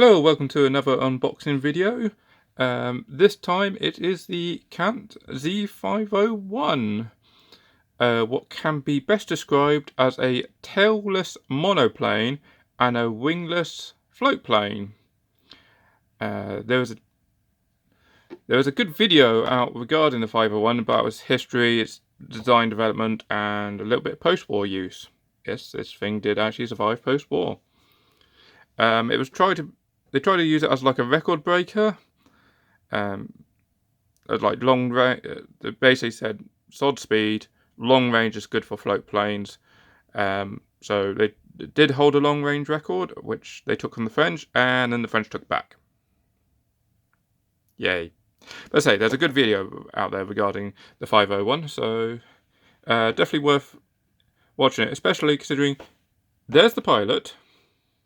Hello, welcome to another unboxing video. This time it is the Cant Z501. What can be best described as a tailless monoplane and a wingless floatplane. There was a good video out regarding the 501 about its history, its design development, and a little bit of post-war use. Yes, this thing did actually survive post-war. They tried to use it as like a record breaker. Like long range. They basically said sod speed, long range is good for float planes. So they did hold a long range record, which they took from the French, and then the French took back. Yay! But say there's a good video out there regarding the 501, so definitely worth watching it, especially considering there's the pilot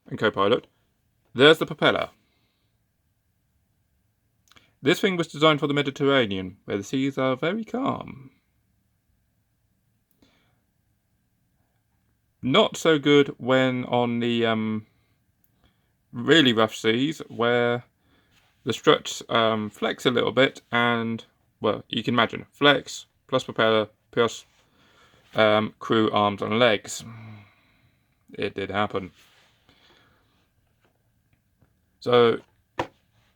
and co-pilot. There's the propeller. This thing was designed for the Mediterranean, where the seas are very calm. Not so good when on the really rough seas, where the struts flex a little bit, and, well, you can imagine, flex, plus propeller, plus crew arms and legs. It did happen. So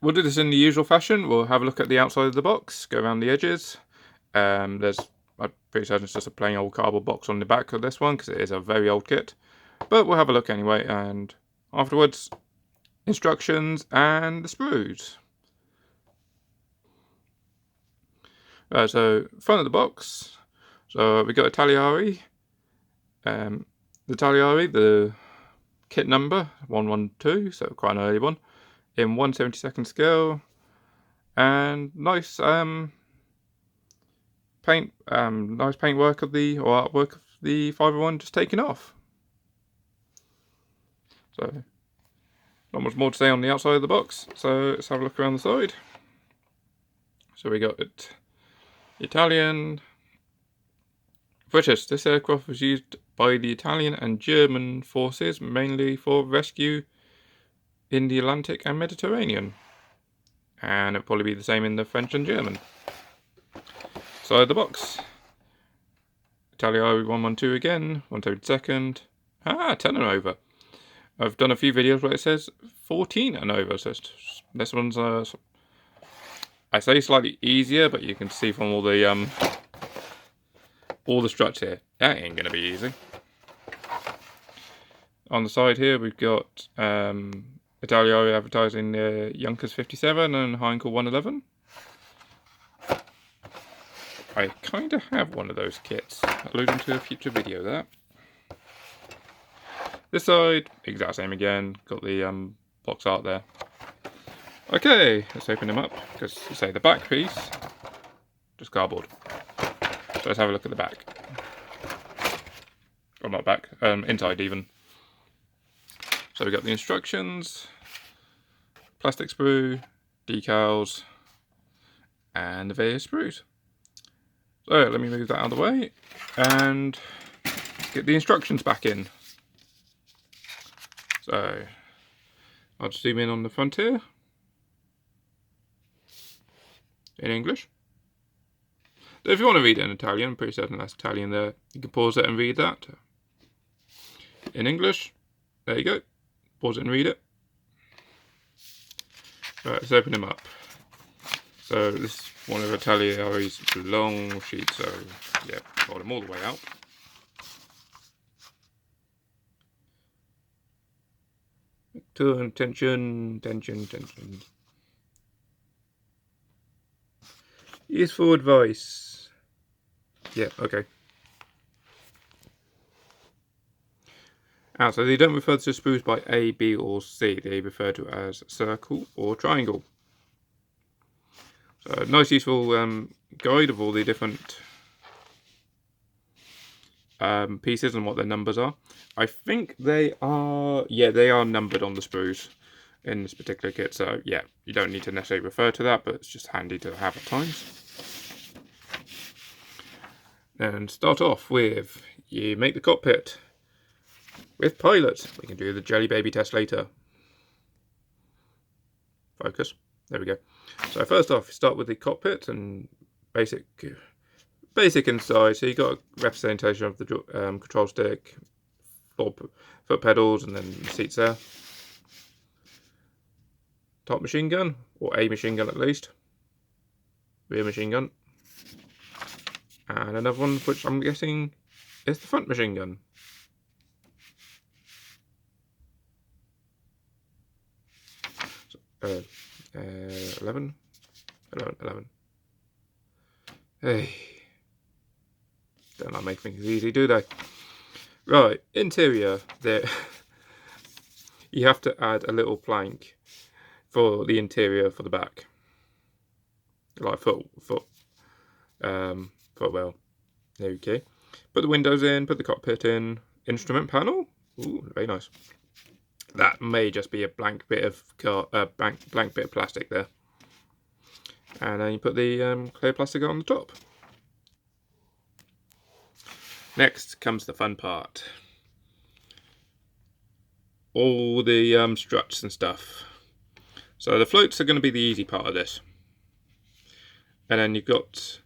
we'll do this in the usual fashion. We'll have a look at the outside of the box, go around the edges. I'm pretty certain it's just a plain old cardboard box on the back of this one, because it is a very old kit. But we'll have a look anyway, and afterwards, instructions and the sprues. So, front of the box. So we got a Italeri. The kit number 112, so quite an early one, in 1/72 scale, and nice paintwork of the artwork of the 501 just taken off. So not much more to say on the outside of the box. So let's have a look around the side. So we got it Italian, British. This aircraft was used by the Italian and German forces mainly for rescue in the Atlantic and Mediterranean, and it'll probably be the same in the French and German. Side of the box, Italeri 112 again, 172nd, 10 and over. I've done a few videos where it says 14 and over, so this one's I say slightly easier, but you can see from all the struts here, that ain't gonna be easy. On the side here we've got Italeri advertising Junkers 57 and Heinkel 111. I kind of have one of those kits, alluding to a future video there. This side, exact same again, got the box art there. Okay, let's open them up, because you say the back piece, just cardboard. So let's have a look at the back. Or not back, inside even. So we got the instructions, plastic sprue, decals, and the various sprues. So let me move that out of the way and get the instructions back in. So I'll just zoom in on the front here in English. So if you want to read it in Italian, I'm pretty certain that's Italian there. You can pause it and read that. In English, there you go. Pause it and read it. Right, let's open them up. So this is one of Iteleri's long sheets, so yeah, got them all the way out. Tension. Useful advice. Yeah, okay. So they don't refer to sprues by A, B or C. They refer to as circle or triangle. So nice useful guide of all the different pieces and what their numbers are. I think they are numbered on the sprues in this particular kit. So yeah, you don't need to necessarily refer to that, but it's just handy to have at times. And start off with, you make the cockpit. With pilot, we can do the jelly baby test later. focus. There we go. So first off, start with the cockpit and basic inside. So you got a representation of the control stick, foot pedals, and then the seats there. Top machine gun, or a machine gun at least. Rear machine gun. And another one, which I'm guessing is the front machine gun. So, 11. Hey. Don't like make things easy, do they? Right, interior. There. You have to add a little plank for the interior for the back. Like footwell. There we go. Put the windows in, put the cockpit in. Instrument panel. Ooh, very nice. That may just be a blank bit of blank bit of plastic there. And then you put the clear plastic on the top. Next comes the fun part. All the struts and stuff. So the floats are going to be the easy part of this. And then you've got,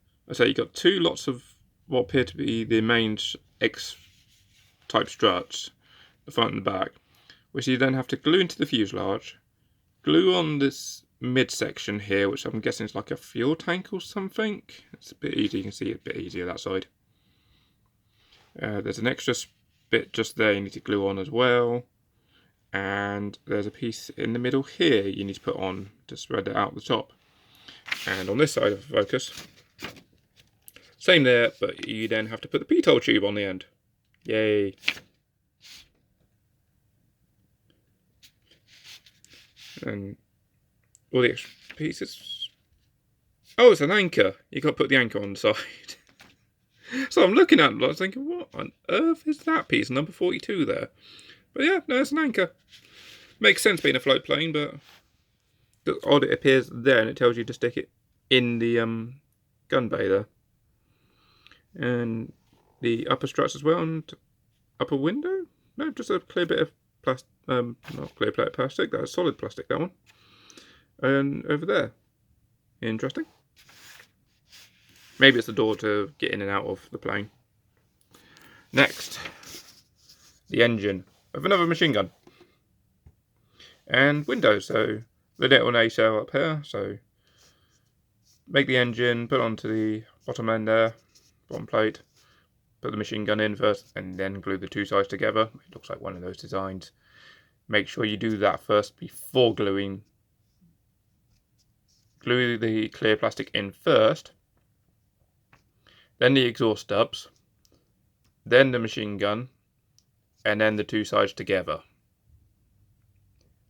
two lots of what appear to be the main X-type struts, the front and the back, which you then have to glue into the fuselage, glue on this midsection here, which I'm guessing is like a fuel tank or something. It's a bit easy, you can see it a bit easier that side. There's an extra bit just there you need to glue on as well. And there's a piece in the middle here you need to put on to spread it out the top. And on this side of the focus, same there, but you then have to put the P-hole tube on the end. Yay! And all the extra pieces. Oh, it's an anchor. You got to put the anchor on the side. So I'm looking at it, I was thinking, what on earth is that piece, number 42 there? But yeah, no, it's an anchor. Makes sense being a float plane, but odd it appears there, and it tells you to stick it in the gun bay there. And the upper struts as well, and upper window? No, just a clear bit of plastic, not clear plate of plastic, that's solid plastic, that one. And over there. Interesting. Maybe it's the door to get in and out of the plane. Next, the engine of another machine gun. And windows, so the little nacelle up here, so make the engine, put it onto the bottom end there, bottom plate, put the machine gun in first, and then glue the two sides together. It looks like one of those designs. Make sure you do that first before gluing. Glue the clear plastic in first, then the exhaust stubs, then the machine gun, and then the two sides together.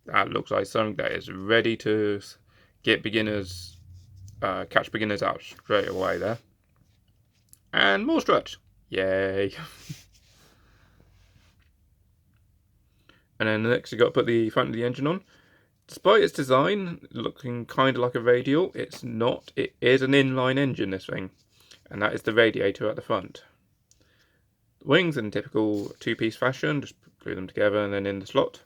That looks like something that is ready to get beginners, catch beginners out straight away there. And more struts. Yay. And then next you've got to put the front of the engine on. Despite its design looking kind of like a radial, it's not. It is an inline engine, this thing. And that is the radiator at the front. The wings in typical two-piece fashion, just glue them together and then in the slot.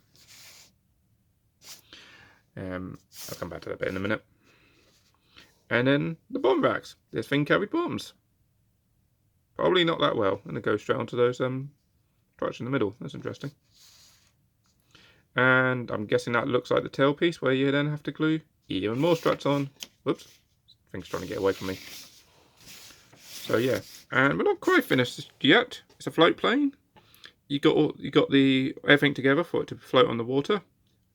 I'll come back to that bit in a minute. And then the bomb racks. This thing carried bombs. Probably not that well, and it goes straight onto those struts in the middle. That's interesting. And I'm guessing that looks like the tailpiece, where you then have to glue even more struts on. Whoops, thing's trying to get away from me. So yeah, and we're not quite finished yet. It's a float plane. You got the everything together for it to float on the water.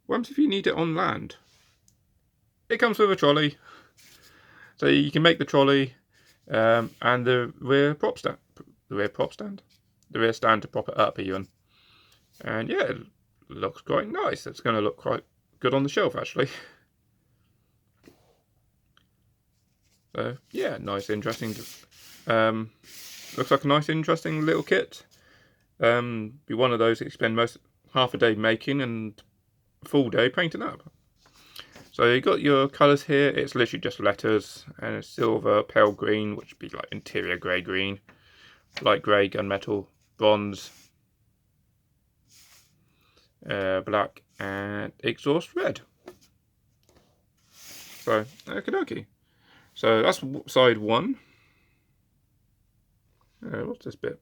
What happens if you need it on land? It comes with a trolley, so you can make the trolley and the rear stand, the rear stand to prop it up even. And yeah, it looks quite nice. It's going to look quite good on the shelf actually. So yeah, nice, interesting. Looks like a nice, interesting little kit. Be one of those that you spend half a day making and a full day painting up. So you got your colours here. It's literally just letters, and it's silver, pale green, which would be like interior grey green, light grey, gunmetal, bronze, black, and exhaust red. So, okie. So that's side 1. What's this bit?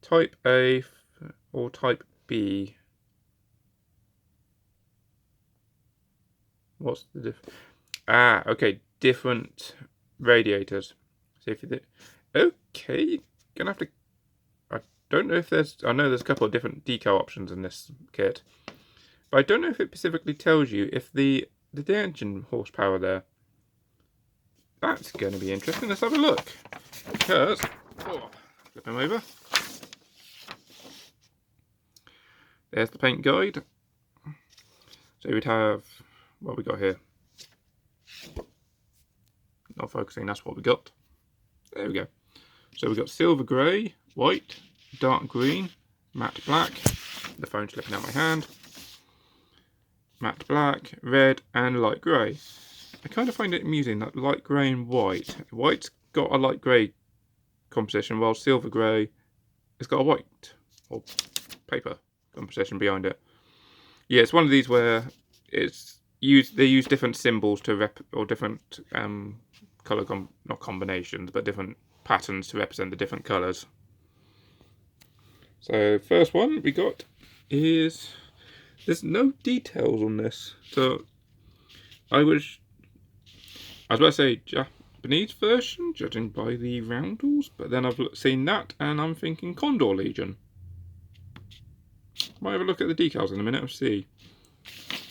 Type A or Type B? What's the difference? Ah, okay, different radiators. See if you okay, gonna have to. I don't know if there's. I know there's a couple of different decal options in this kit, but I don't know if it specifically tells you if the engine horsepower there. That's going to be interesting. Let's have a look. Because flip them over. There's the paint guide. So we'd have what we got here. Not focusing, that's what we got. There we go. So we've got silver grey, white, dark green, matte black. The phone's slipping out my hand. Matte black, red, and light grey. I kind of find it amusing that light grey and white. White's got a light grey composition, while silver grey has got a white or paper composition behind it. Yeah, it's one of these where it's used. They use different symbols to or different color not combinations, but different patterns to represent the different colors. So first one we got is there's no details on this. So I was about to say Japanese version, judging by the roundels, but then I've seen that and I'm thinking Condor Legion. Might have a look at the decals in a minute and see.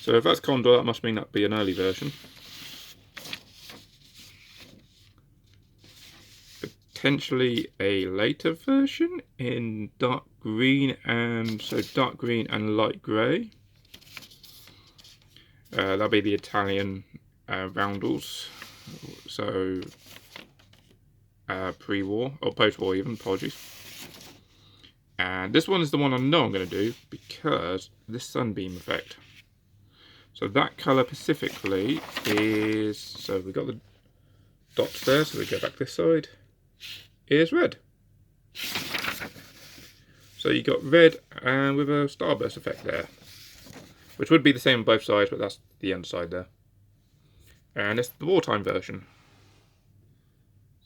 So if that's Condor, that must mean that'd be an early version. Potentially a later version in dark green and dark green and light grey. That'll be the Italian roundels. So pre-war or post-war even, apologies. And this one is the one I know I'm going to do because this sunbeam effect. So that colour specifically is, so we got the dots there, so we go back this side, is red. So you got red and with a starburst effect there, which would be the same on both sides, but that's the underside there. And it's the wartime version.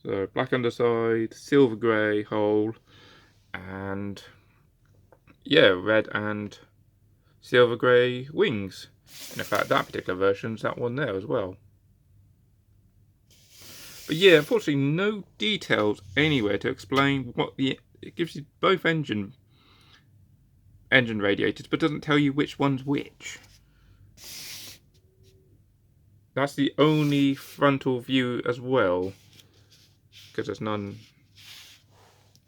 So black underside, silver grey hole, and yeah, red and silver grey wings. And in fact, that particular version's that one there as well. But yeah, unfortunately, no details anywhere to explain what it gives you both engine radiators, but doesn't tell you which one's which. That's the only frontal view as well, because there's none.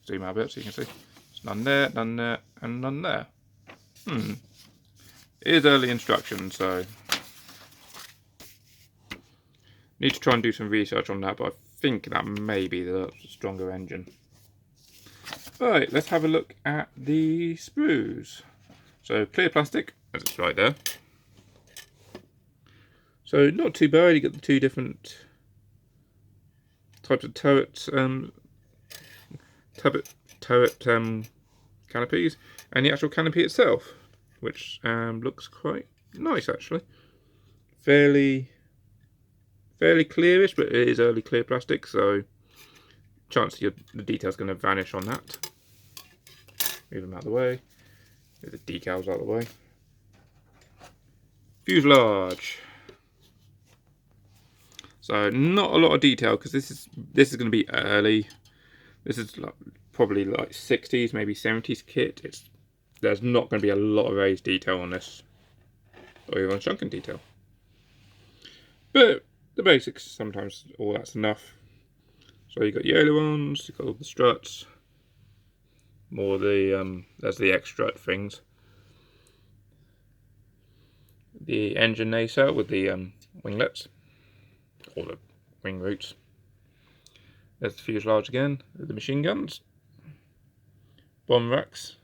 Zoom out a bit so you can see. There's none there, and none there. It is early instruction, so need to try and do some research on that, but I think that may be the stronger engine. Right, let's have a look at the sprues. So clear plastic, as it's right there. So not too bad. You get the two different types of turret canopies, and the actual canopy itself, which looks quite nice actually. Fairly clearish, but it is early clear plastic, so chance the detail's going to vanish on that. Move them out of the way. Move the decals out of the way. Fuselage. So not a lot of detail because this is going to be early. This is probably like 60s, maybe 70s kit. There's not going to be a lot of raised detail on this, or even shrunken detail. But the basics, sometimes all that's enough. So you've got the ailerons, you've got all the struts, more the there's the X strut things. The engine nacelle with the winglets, or the wing roots. There's the fuselage again, the machine guns, bomb racks,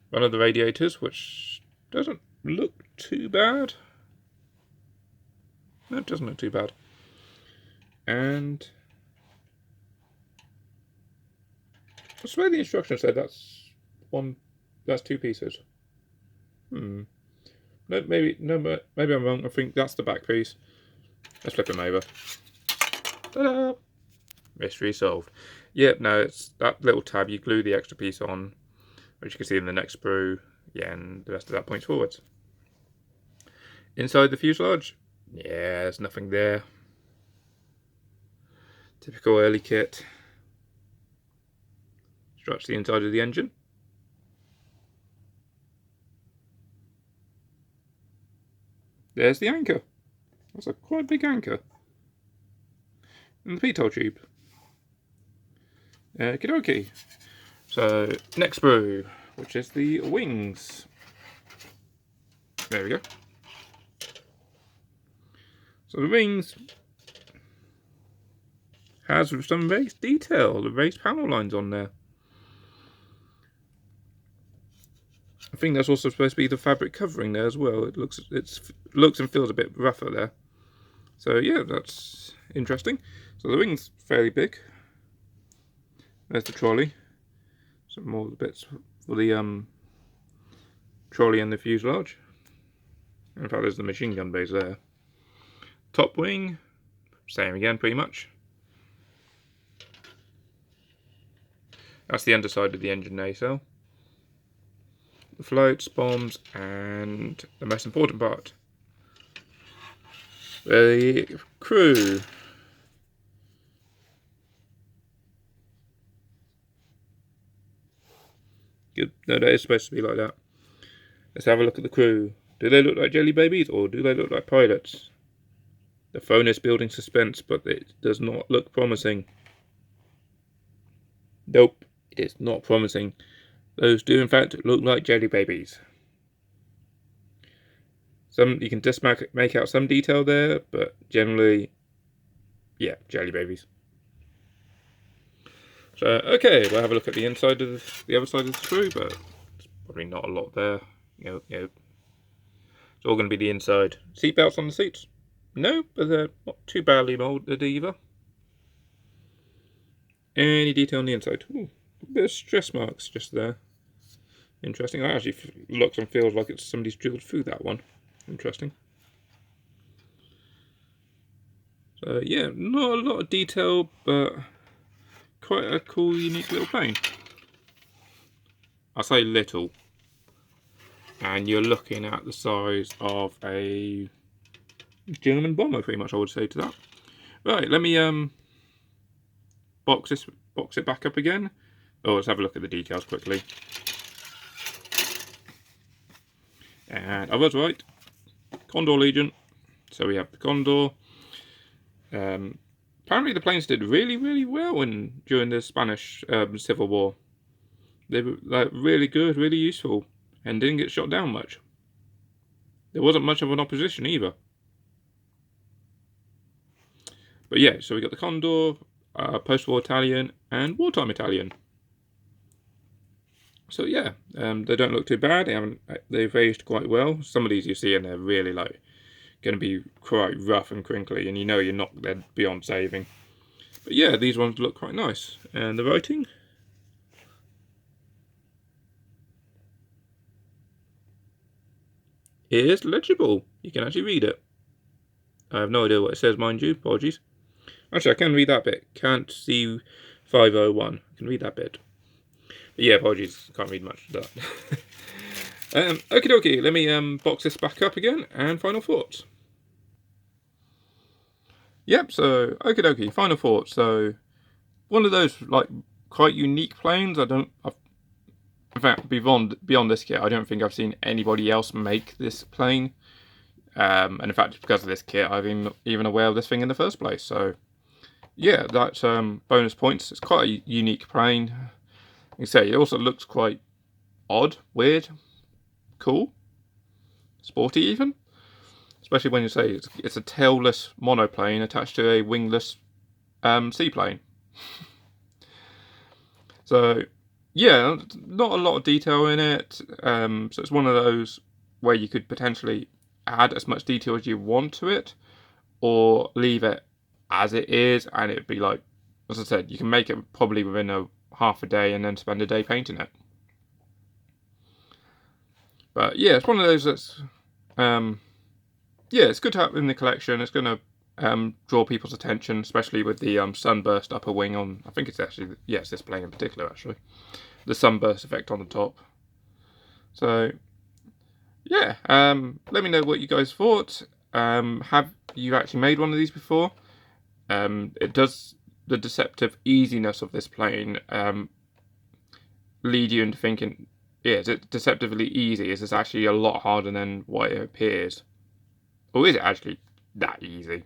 one of the radiators, which doesn't look too bad. No, it doesn't look too bad. And I swear the instructions said that's two pieces. No, maybe I'm wrong. I think that's the back piece. Let's flip him over. Ta-da! Mystery solved. Yep, no, it's that little tab. You glue the extra piece on, which you can see in the next sprue. Yeah, and the rest of that points forwards. Inside the fuselage, yeah, there's nothing there. Typical early kit. Stretch the inside of the engine. There's the anchor. That's a quite big anchor. And the pitot tube. Okie dokie. So, next sprue, which is the wings. There we go. So the wings has some raised detail, the raised panel lines on there. I think that's also supposed to be the fabric covering there as well. It looks and feels a bit rougher there. So yeah, that's interesting. So the wing's fairly big. There's the trolley. Some more bits for the trolley and the fuselage. In fact, there's the machine gun base there. Top wing, same again pretty much. That's the underside of the engine nacelle. The floats, bombs, and the most important part, the crew. Good. No, that is supposed to be like that. Let's have a look at the crew. Do they look like jelly babies or do they look like pilots? The phone is building suspense, but it does not look promising. Nope, it is not promising. Those do in fact look like jelly babies. Some you can just make out some detail there, but generally, yeah, jelly babies. So okay, we'll have a look at the inside of the other side of the screw, but there's probably not a lot there. Nope. It's all going to be the inside. Seatbelts on the seats. No, but they're not too badly molded either. Any detail on the inside? Ooh, a bit of stress marks just there. Interesting. That actually looks and feels like it's somebody's drilled through that one. Interesting. So yeah, not a lot of detail, but quite a cool, unique little plane. I say little, and you're looking at the size of a German bomber, pretty much. I would say to that. Right, let me box it back up again. Oh, let's have a look at the details quickly. And I was right. Condor Legion. So we have the Condor. Apparently the planes did really well during the Spanish Civil War. They were like really good, really useful, and didn't get shot down much. There wasn't much of an opposition either. But yeah, so we got the Condor, post-war Italian, and wartime Italian. So yeah, they don't look too bad. They've aged quite well. Some of these you see and they're really like going to be quite rough and crinkly, and you know they're beyond saving. But yeah, these ones look quite nice. And the writing, is legible. You can actually read it. I have no idea what it says, mind you. Apologies. Actually, I can read that bit. Cant Z501. I can read that bit. But yeah, apologies. Can't read much of that. Okie dokie. Let me box this back up again and final thoughts. Yep. So okie dokie. Final thoughts. So one of those like quite unique planes. In fact, beyond this kit, I don't think I've seen anybody else make this plane. And in fact, because of this kit, I've been even aware of this thing in the first place. So yeah, that's bonus points. It's quite a unique plane. Like I say, it also looks quite odd, weird, cool, sporty even. Especially when you say it's a tailless monoplane attached to a wingless seaplane. So yeah, not a lot of detail in it. So it's one of those where you could potentially add as much detail as you want to it, or leave it as it is, and it'd be like, as I said, you can make it probably within half a day and then spend a day painting it. But yeah, it's one of those that's Yeah, it's good to have in the collection. It's going to draw people's attention, especially with the sunburst upper wing on. I think it's actually, yeah, it's this plane in particular actually. The sunburst effect on the top. So yeah, let me know what you guys thought. Have you actually made one of these before? It does, the deceptive easiness of this plane lead you into thinking, yeah, is it deceptively easy? Is this actually a lot harder than what it appears? Or is it actually that easy?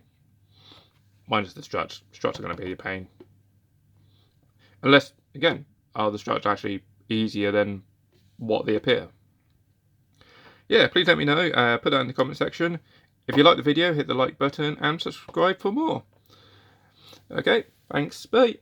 Minus the struts. Struts are going to be a pain. Unless, again, are the struts actually easier than what they appear? Yeah, please let me know. Put that in the comment section. If you like the video, hit the like button and subscribe for more. Okay, thanks, bye.